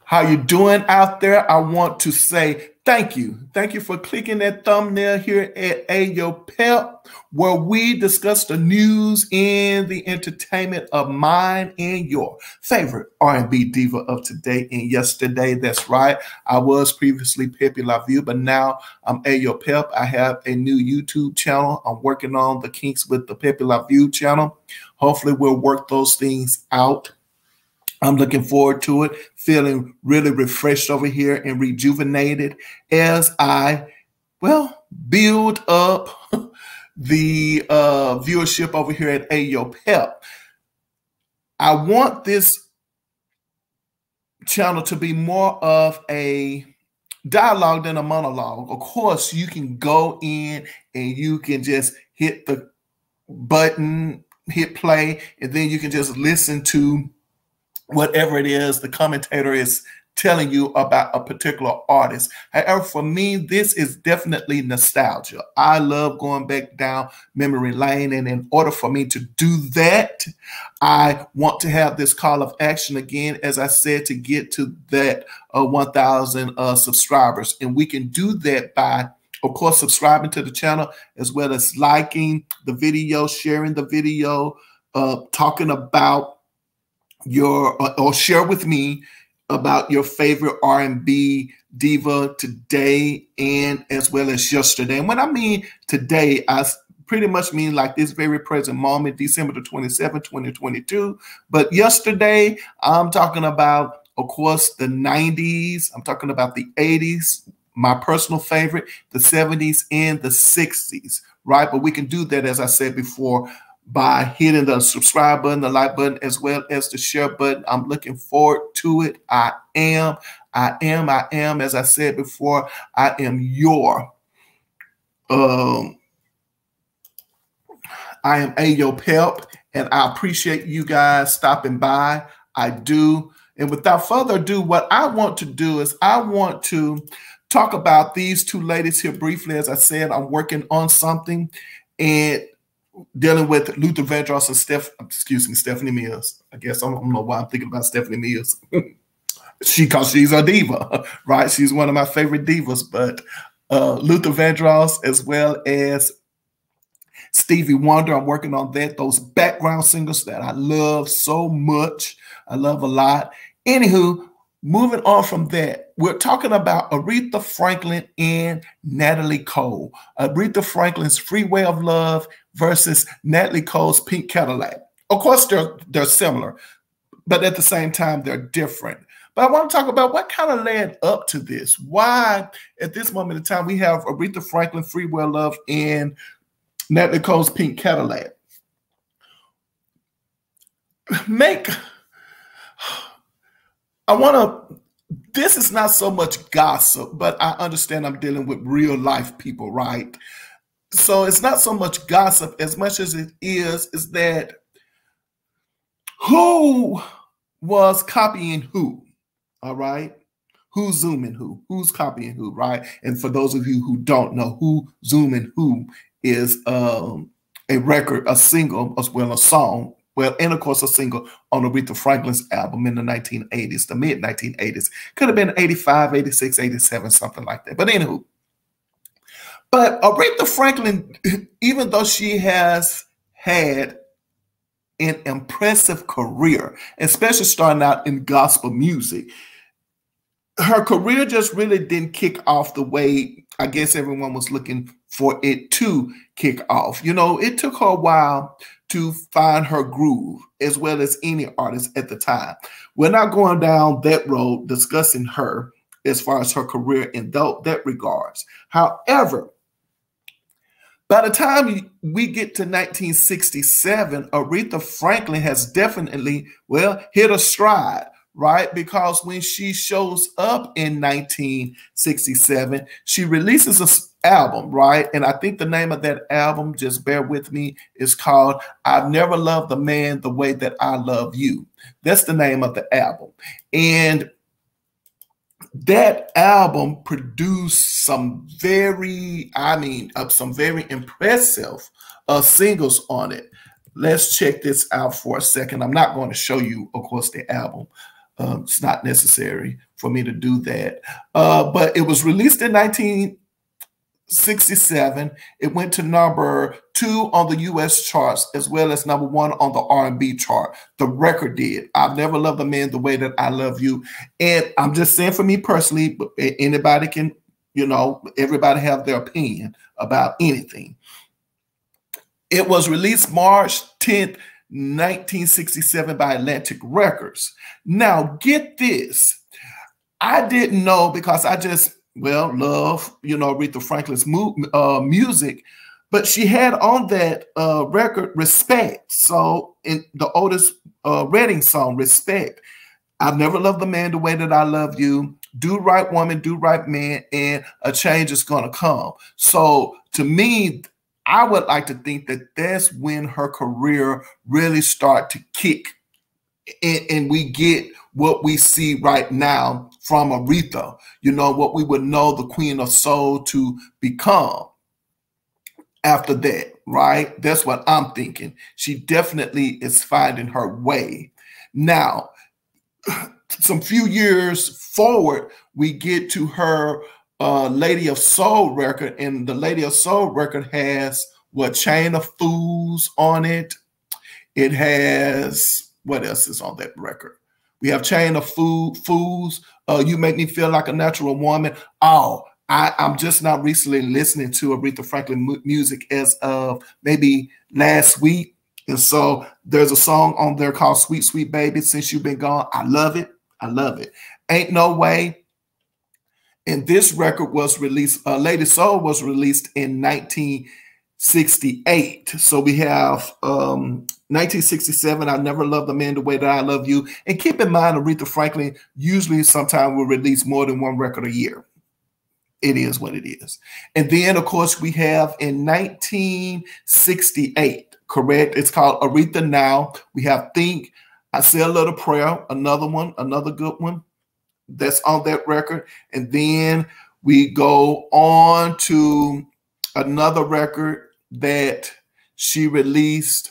How you doing out there? I want to say thank you. Thank you for clicking that thumbnail here at Ayo Pep, where we discuss the news and the entertainment of mine and your favorite R&B diva of today and yesterday. That's right. I was previously Pepe La View, but now I'm Ayo Pep. I have a new YouTube channel. I'm working on the kinks with the Pepe La View channel. Hopefully we'll work those things out. I'm looking forward to it, feeling really refreshed over here and rejuvenated as I, build up the viewership over here at Ayo Pep. I want this channel to be more of a dialogue than a monologue. Of course, you can go in and you can just hit the button, hit play, and then you can just listen to whatever it is the commentator is telling you about a particular artist. However, for me, this is definitely nostalgia. I love going back down memory lane, and in order for me to do that, I want to have this call of action again, as I said, to get to that 1,000 subscribers. And we can do that by, of course, subscribing to the channel, as well as liking the video, sharing the video, talking about or share with me about your favorite R&B diva today and as well as yesterday. And when I mean today, I pretty much mean like this very present moment, December the 27th, 2022. But yesterday, I'm talking about, of course, the 90s. I'm talking about the 80s, my personal favorite, the 70s and the 60s, right? But we can do that, as I said before, by hitting the subscribe button, the like button, as well as the share button. I'm looking forward to it. I am, as I said before, I am your, I am Ayo Pep, and I appreciate you guys stopping by. I do. And without further ado, what I want to do is I want to talk about these two ladies here briefly. As I said, I'm working on something and dealing with Luther Vandross and Stephanie Mills. I guess I don't know why I'm thinking about Stephanie Mills. Because she's a diva, right? She's one of my favorite divas. But Luther Vandross, as well as Stevie Wonder, I'm working on that. Those background singers that I love so much. I love a lot. Anywho, moving on from that, we're talking about Aretha Franklin and Natalie Cole. Aretha Franklin's Freeway of Love versus Natalie Cole's Pink Cadillac. Of course, they're similar, but at the same time, they're different. But I want to talk about what kind of led up to this. Why, at this moment in time, we have Aretha Franklin, Freeway of Love, and Natalie Cole's Pink Cadillac. This is not so much gossip, but I understand I'm dealing with real life people, right? So it's not so much gossip as much as it is that who was copying who, all right? Who's zooming who? Who's copying who, right? And for those of you who don't know, who zooming who is a record, a single, as well as a song. Well, and of course, a single on Aretha Franklin's album in the 1980s, the mid-1980s. Could have been 85, 86, 87, something like that. But anywho. But Aretha Franklin, even though she has had an impressive career, especially starting out in gospel music, her career just really didn't kick off the way I guess everyone was looking for it to kick off. You know, it took her a while to find her groove, as well as any artist at the time. We're not going down that road discussing her as far as her career in that regards. However, by the time we get to 1967, Aretha Franklin has definitely, hit a stride, right? Because when she shows up in 1967, she releases an album, right? And I think the name of that album, just bear with me, is called I've Never Loved a Man the Way That I Love You. That's the name of the album. And that album produced some very impressive singles on it. Let's check this out for a second. I'm not going to show you, of course, the album. It's not necessary for me to do that. But it was released in 1967. It went to number 2 on the U.S. charts, as well as number 1 on the R&B chart. The record did. I've never loved a man the way that I love you. And I'm just saying, for me personally, but anybody can, everybody have their opinion about anything. It was released March 10th, 1967 by Atlantic Records. Now, get this. I didn't know, because I just, love, Aretha Franklin's music, but she had on that record Respect. So in the Otis Redding song, Respect, I've never loved a man the way that I love you, Do Right Woman, Do Right Man, and A Change Is Gonna Come. So to me, I would like to think that that's when her career really started to kick, and we get what we see right now from Aretha, what we would know the Queen of Soul to become after that, right? That's what I'm thinking. She definitely is finding her way. Now, some few years forward, we get to her Lady of Soul record, and the Lady of Soul record has Chain of Fools on it. It has, what else is on that record? We have Chain of Fools, You Make Me Feel Like a Natural Woman. Oh, I'm just now recently listening to Aretha Franklin music as of maybe last week. And so there's a song on there called Sweet, Sweet Baby, Since You've Been Gone. I love it. I love it. Ain't No Way. And this record was released, Lady Soul was released in 1968. So we have 1967, I Never Loved a Man the Way That I Love You. And keep in mind, Aretha Franklin usually sometime will release more than one record a year. It is what it is. And then, of course, we have in 1968, correct? It's called Aretha Now. We have Think, I Say a Little Prayer, another one, another good one. That's on that record. And then we go on to another record that she released.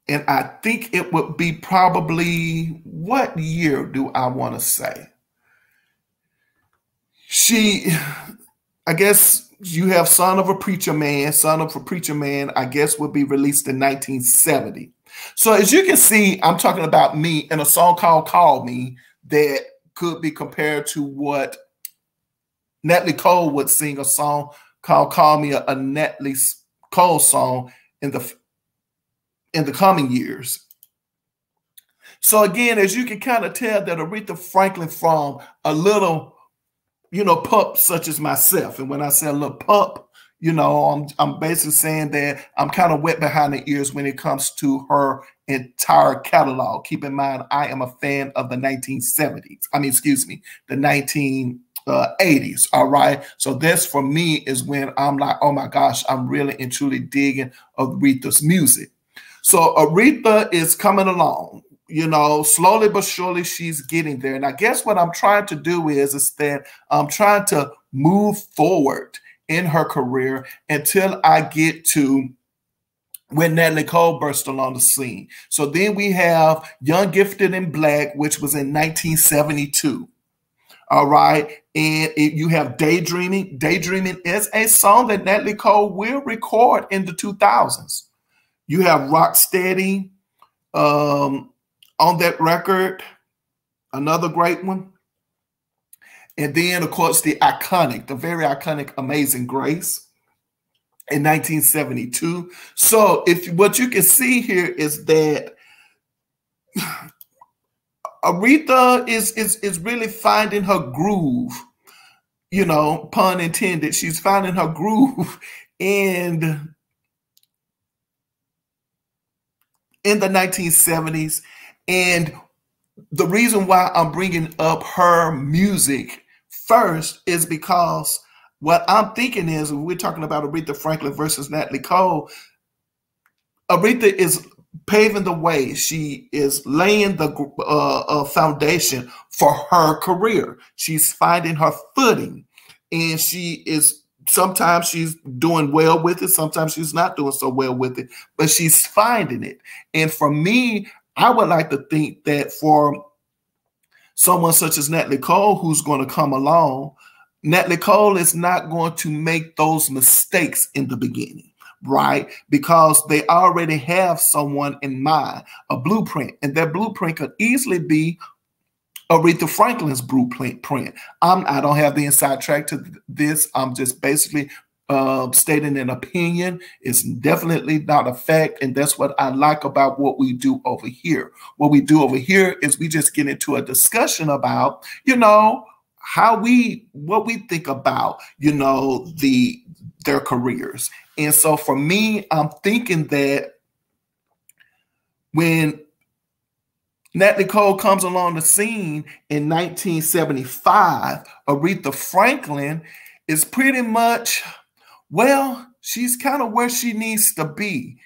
And I think it would be probably, what year do I want to say? I guess you have Son of a Preacher Man. Son of a Preacher Man, I guess, would be released in 1970. So as you can see, I'm talking about me in a song called Call Me that could be compared to what Natalie Cole would sing, a song called Call Me, a Natalie Cole song in the coming years. So again, as you can kind of tell that Aretha Franklin, from a little, pup such as myself, and when I say a little pup, I'm basically saying that I'm kind of wet behind the ears when it comes to her entire catalog. Keep in mind, I am a fan of the 1970s. The 1980s. All right. So this for me is when I'm like, oh my gosh, I'm really and truly digging Aretha's music. So Aretha is coming along, slowly but surely she's getting there. And I guess what I'm trying to do is that I'm trying to move forward in her career until I get to when Natalie Cole burst along the scene. So then we have Young, Gifted, and Black, which was in 1972. All right. And you have Daydreaming. Daydreaming is a song that Natalie Cole will record in the 2000s. You have Rocksteady on that record, another great one. And then, of course, the very iconic Amazing Grace in 1972. So what you can see here is that Aretha is really finding her groove, pun intended. She's finding her groove in the 1970s. And the reason why I'm bringing up her music first is because what I'm thinking is, when we're talking about Aretha Franklin versus Natalie Cole, Aretha is paving the way. She is laying the foundation for her career. She's finding her footing, and she is Sometimes she's doing well with it. Sometimes she's not doing so well with it, but she's finding it. And for me, I would like to think that for someone such as Natalie Cole, who's going to come along, Natalie Cole is not going to make those mistakes in the beginning, right? Because they already have someone in mind, a blueprint, and that blueprint could easily be Aretha Franklin's blueprint. I don't have the inside track to this. I'm just basically stating an opinion. It's definitely not a fact, and that's what I like about what we do over here. What we do over here is we just get into a discussion about, what we think about, their careers. And so for me, I'm thinking that when Natalie Cole comes along the scene in 1975, Aretha Franklin is pretty much, she's kind of where she needs to be.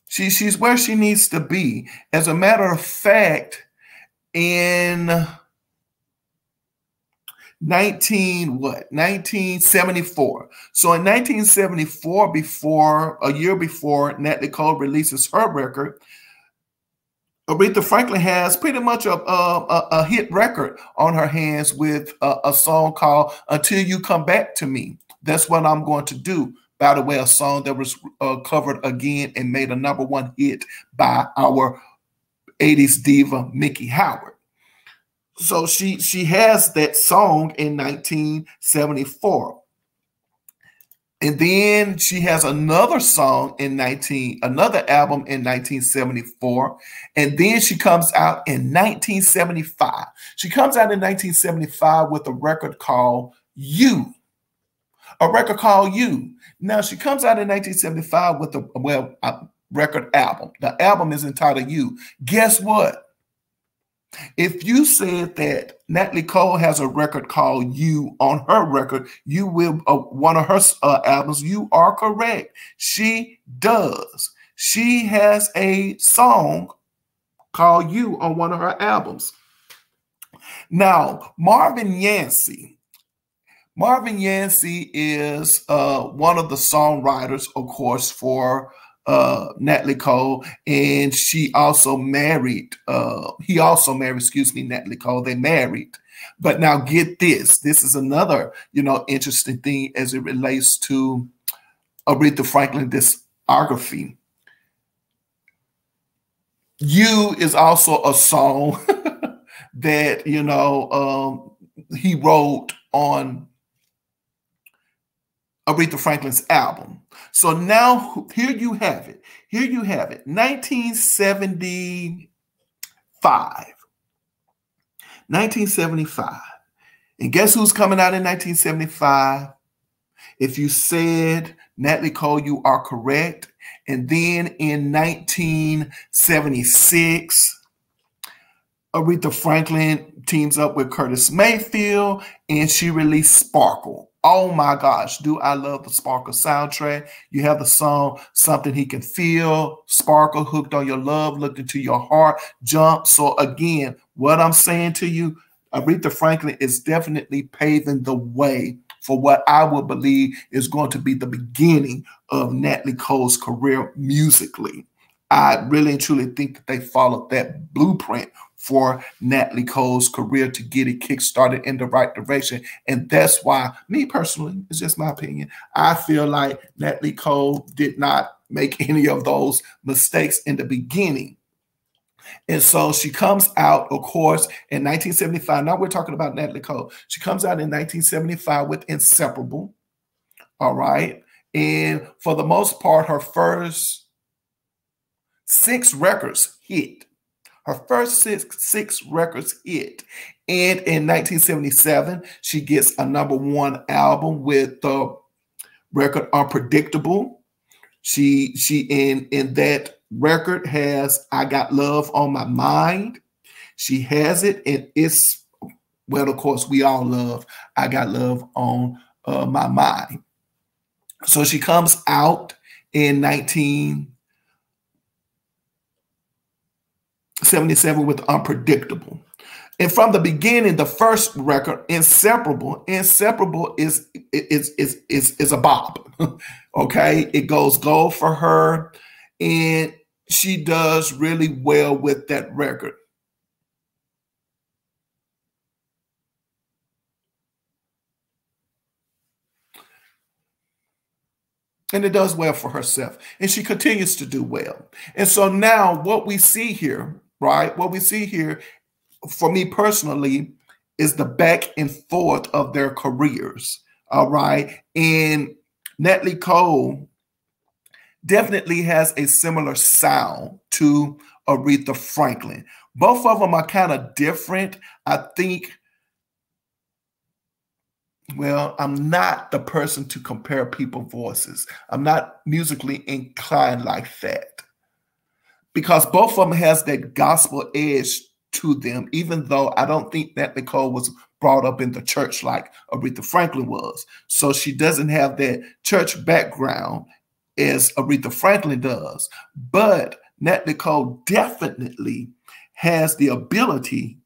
She's where she needs to be. As a matter of fact, in 1974. So in 1974, a year before Natalie Cole releases her record, Aretha Franklin has pretty much a hit record on her hands with a song called Until You Come Back to Me. That's what I'm going to do. By the way, a song that was covered again and made a #1 hit by our 80s diva, Mickey Howard. So she has that song in 1974. And then she has another song another album in 1974. And then she comes out in 1975. She comes out in 1975 with a record called You. A record called You. Now she comes out in 1975 with a record album. The album is entitled You. Guess what? If you said that Natalie Cole has a record called You on her record, you will one of her albums, you are correct. She does. She has a song called You on one of her albums. Now, Marvin Yancey is one of the songwriters, of course, for Natalie Cole, and he also married, Natalie Cole. They married. But now get this. This is another, interesting thing as it relates to Aretha Franklin discography. You is also a song that, he wrote on Aretha Franklin's album. So now here you have it. 1975. And guess who's coming out in 1975? If you said Natalie Cole, you are correct. And then in 1976, Aretha Franklin teams up with Curtis Mayfield and she released Sparkle. Oh my gosh, do I love the Sparkle soundtrack. You have the song, Something He Can Feel, Sparkle, Hooked on Your Love, Looked Into Your Heart, Jump. So again, what I'm saying to you, Aretha Franklin is definitely paving the way for what I would believe is going to be the beginning of Natalie Cole's career musically. I really and truly think that they followed that blueprint for Natalie Cole's career to get it kickstarted in the right direction. And that's why, me personally, it's just my opinion, I feel like Natalie Cole did not make any of those mistakes in the beginning. And so she comes out, of course, in 1975. Now we're talking about Natalie Cole. She comes out in 1975 with Inseparable. All right. And for the most part, her first 6 records hit. Her first six records hit. And in 1977, she gets a #1 album with the record Unpredictable. She in that record has I Got Love on My Mind. She has it, and it's, well, of course, we all love I Got Love on My Mind. So she comes out in 1977 with Unpredictable. And from the beginning, the first record, Inseparable, Inseparable is a bop. Okay, it goes gold for her, and she does really well with that record. And it does well for herself. And she continues to do well. And so now what we see here, right? What we see here, for me personally, is the back and forth of their careers. All right. And Natalie Cole definitely has a similar sound to Aretha Franklin. Both of them are kind of different. I think, well, I'm not the person to compare people's voices. I'm not musically inclined like that, because both of them has that gospel edge to them, even though I don't think that Nicole was brought up in the church like Aretha Franklin was. So she doesn't have that church background as Aretha Franklin does. But Nat Nicole definitely has the ability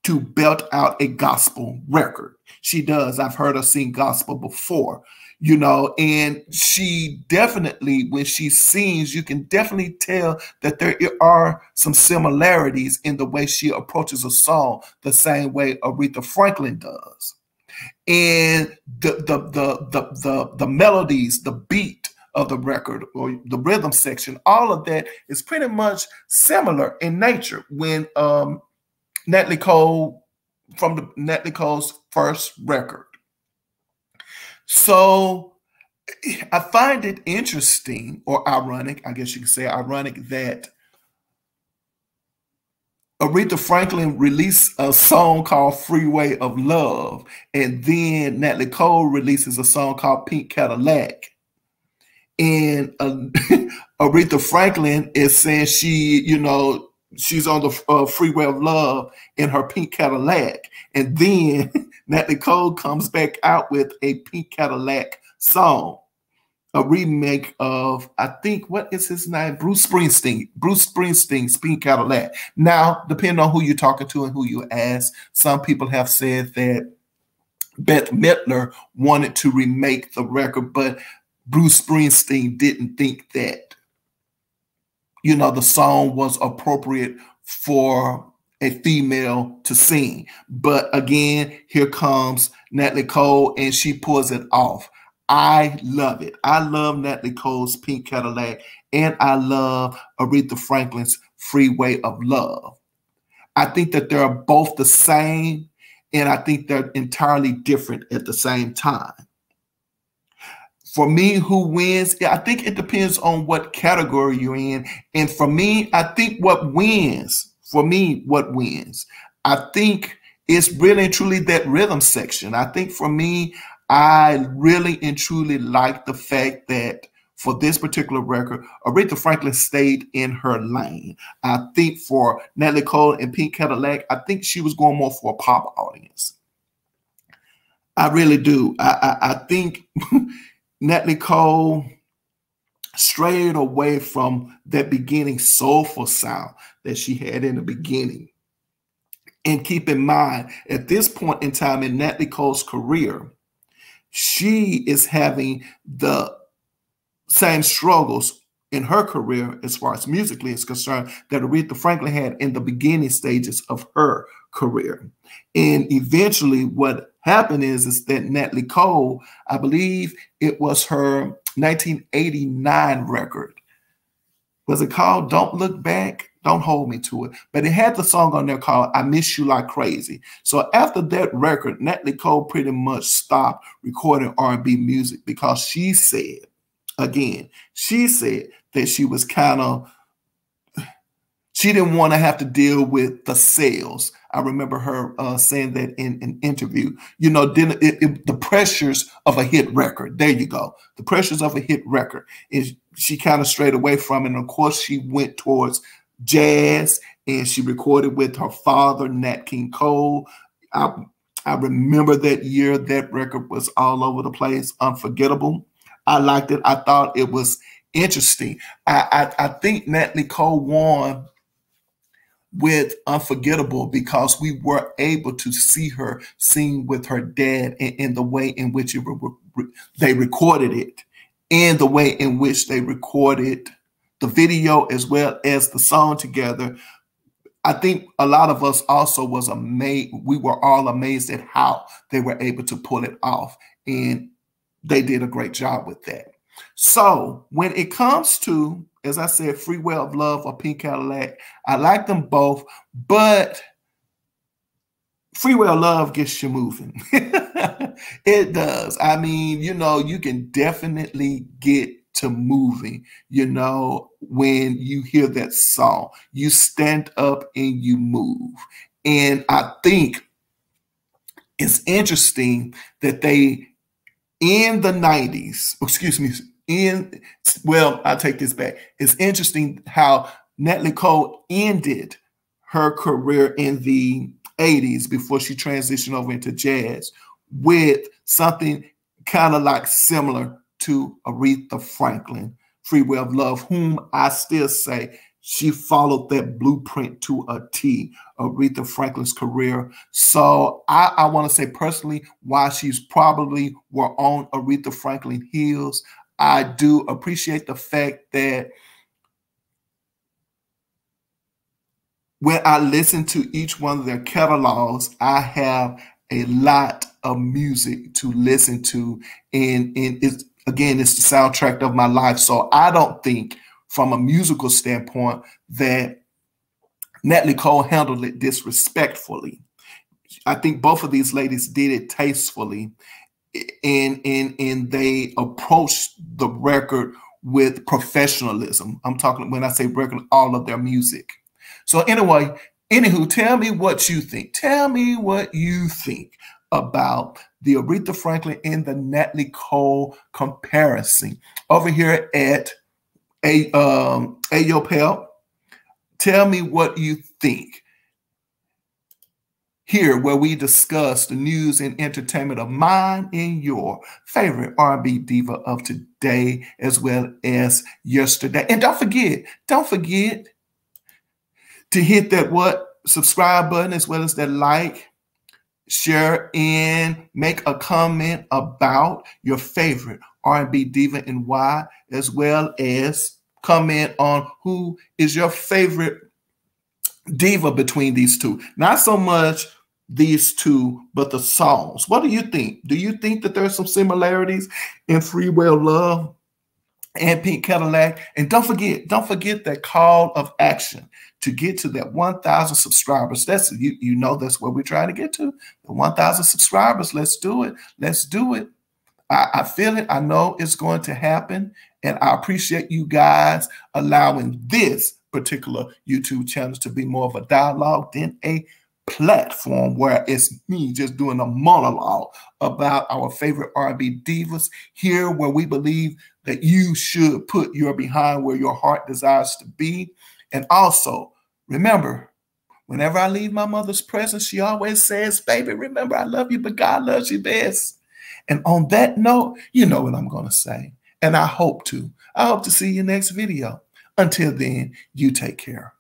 to belt out a gospel record. She does. I've heard her sing gospel before, you know, and she definitely, when she sings, you can definitely tell that there are some similarities in the way she approaches a song, the same way Aretha Franklin does. And the melodies, the beat of the record, or the rhythm section, all of that is pretty much similar in nature. When Natalie Cole, from Natalie Cole's first record. So I find it interesting, or ironic, I guess you could say ironic, that Aretha Franklin released a song called Freeway of Love, and then Natalie Cole releases a song called Pink Cadillac. And Aretha Franklin is saying she, you know, she's on the Freeway of Love in her Pink Cadillac. And then Natalie Cole comes back out with a Pink Cadillac song, a remake of, I think, what is his name? Bruce Springsteen's Pink Cadillac. Now, depending on who you're talking to and who you ask, some people have said that Bette Midler wanted to remake the record, but Bruce Springsteen didn't think that, you know, the song was appropriate for a female to sing. But again, here comes Natalie Cole, and she pulls it off. I love it. I love Natalie Cole's Pink Cadillac, and I love Aretha Franklin's Freeway of Love. I think that they're both the same, and I think they're entirely different at the same time. For me, who wins? I think it depends on what category you're in. And for me, I think what wins, I think it's really and truly that rhythm section. I think for me, I really and truly like the fact that for this particular record, Aretha Franklin stayed in her lane. I think for Natalie Cole and Pink Cadillac, I think she was going more for a pop audience. I really do. I think Natalie Cole strayed away from that beginning soulful sound that she had in the beginning. And keep in mind, at this point in time in Natalie Cole's career, she is having the same struggles in her career as far as musically is concerned that Aretha Franklin had in the beginning stages of her career. And eventually what happened is that Natalie Cole, I believe it was her 1989 record. Was it called Don't Look Back? Don't Hold Me to It. But it had the song on there called I Miss You Like Crazy. So after that record, Natalie Cole pretty much stopped recording R&B music because she said, again, she said that she was kind of, she didn't want to have to deal with the sales. I remember her saying that in an interview. You know, the pressures of a hit record. There you go. The pressures of a hit record. Is she kind of strayed away from it. And of course, she went towards jazz, and she recorded with her father, Nat King Cole. I remember that year. That record was all over the place. Unforgettable. I liked it. I thought it was interesting. I think Natalie Cole won with Unforgettable because we were able to see her sing with her dad in the way in which they recorded it, and the way in which they recorded the video as well as the song together. I think a lot of us also was amazed. We were all amazed at how they were able to pull it off, and they did a great job with that. So when it comes to, as I said, Freeway of Love or Pink Cadillac, I like them both, but Freeway of Love gets you moving. It does. I mean, you know, you can definitely get to moving, you know, when you hear that song. You stand up and you move. And I think it's interesting that they, in the 90s, excuse me, well, I take this back. It's interesting how Natalie Cole ended her career in the 80s before she transitioned over into jazz with something kind of like similar to Aretha Franklin, Freeway of Love, whom I still say she followed that blueprint to a T, Aretha Franklin's career. So I want to say personally, while she's probably were on Aretha Franklin heels, I do appreciate the fact that when I listen to each one of their catalogs, I have a lot of music to listen to. And it's, again, it's the soundtrack of my life. So I don't think from a musical standpoint that Natalie Cole handled it disrespectfully. I think both of these ladies did it tastefully, and they approached the record with professionalism. I'm talking, when I say record, all of their music. So anyway, anywho, tell me what you think. Tell me what you think about the Aretha Franklin and the Natalie Cole comparison over here at Ayopel. Tell me what you think. Here, where we discuss the news and entertainment of mine and your favorite R&B diva of today as well as yesterday. And don't forget to hit that subscribe button as well as that like, share, and make a comment about your favorite R&B diva and why, as well as comment on who is your favorite diva between these two. Not so much these two, but the songs. What do you think? Do you think that there's some similarities in Freeway of Love and Pink Cadillac? And don't forget that call of action to get to that 1,000 subscribers. That's you know that's what we're trying to get to. The 1,000 subscribers. Let's do it. Let's do it. I feel it. I know it's going to happen. And I appreciate you guys allowing this particular YouTube channel to be more of a dialogue than a platform where it's me just doing a monologue about our favorite R&B divas, here where we believe that you should put your behind where your heart desires to be. And also, remember, whenever I leave my mother's presence, she always says, baby, remember, I love you, but God loves you best. And on that note, you know what I'm going to say. And I hope to see you next video. Until then, you take care.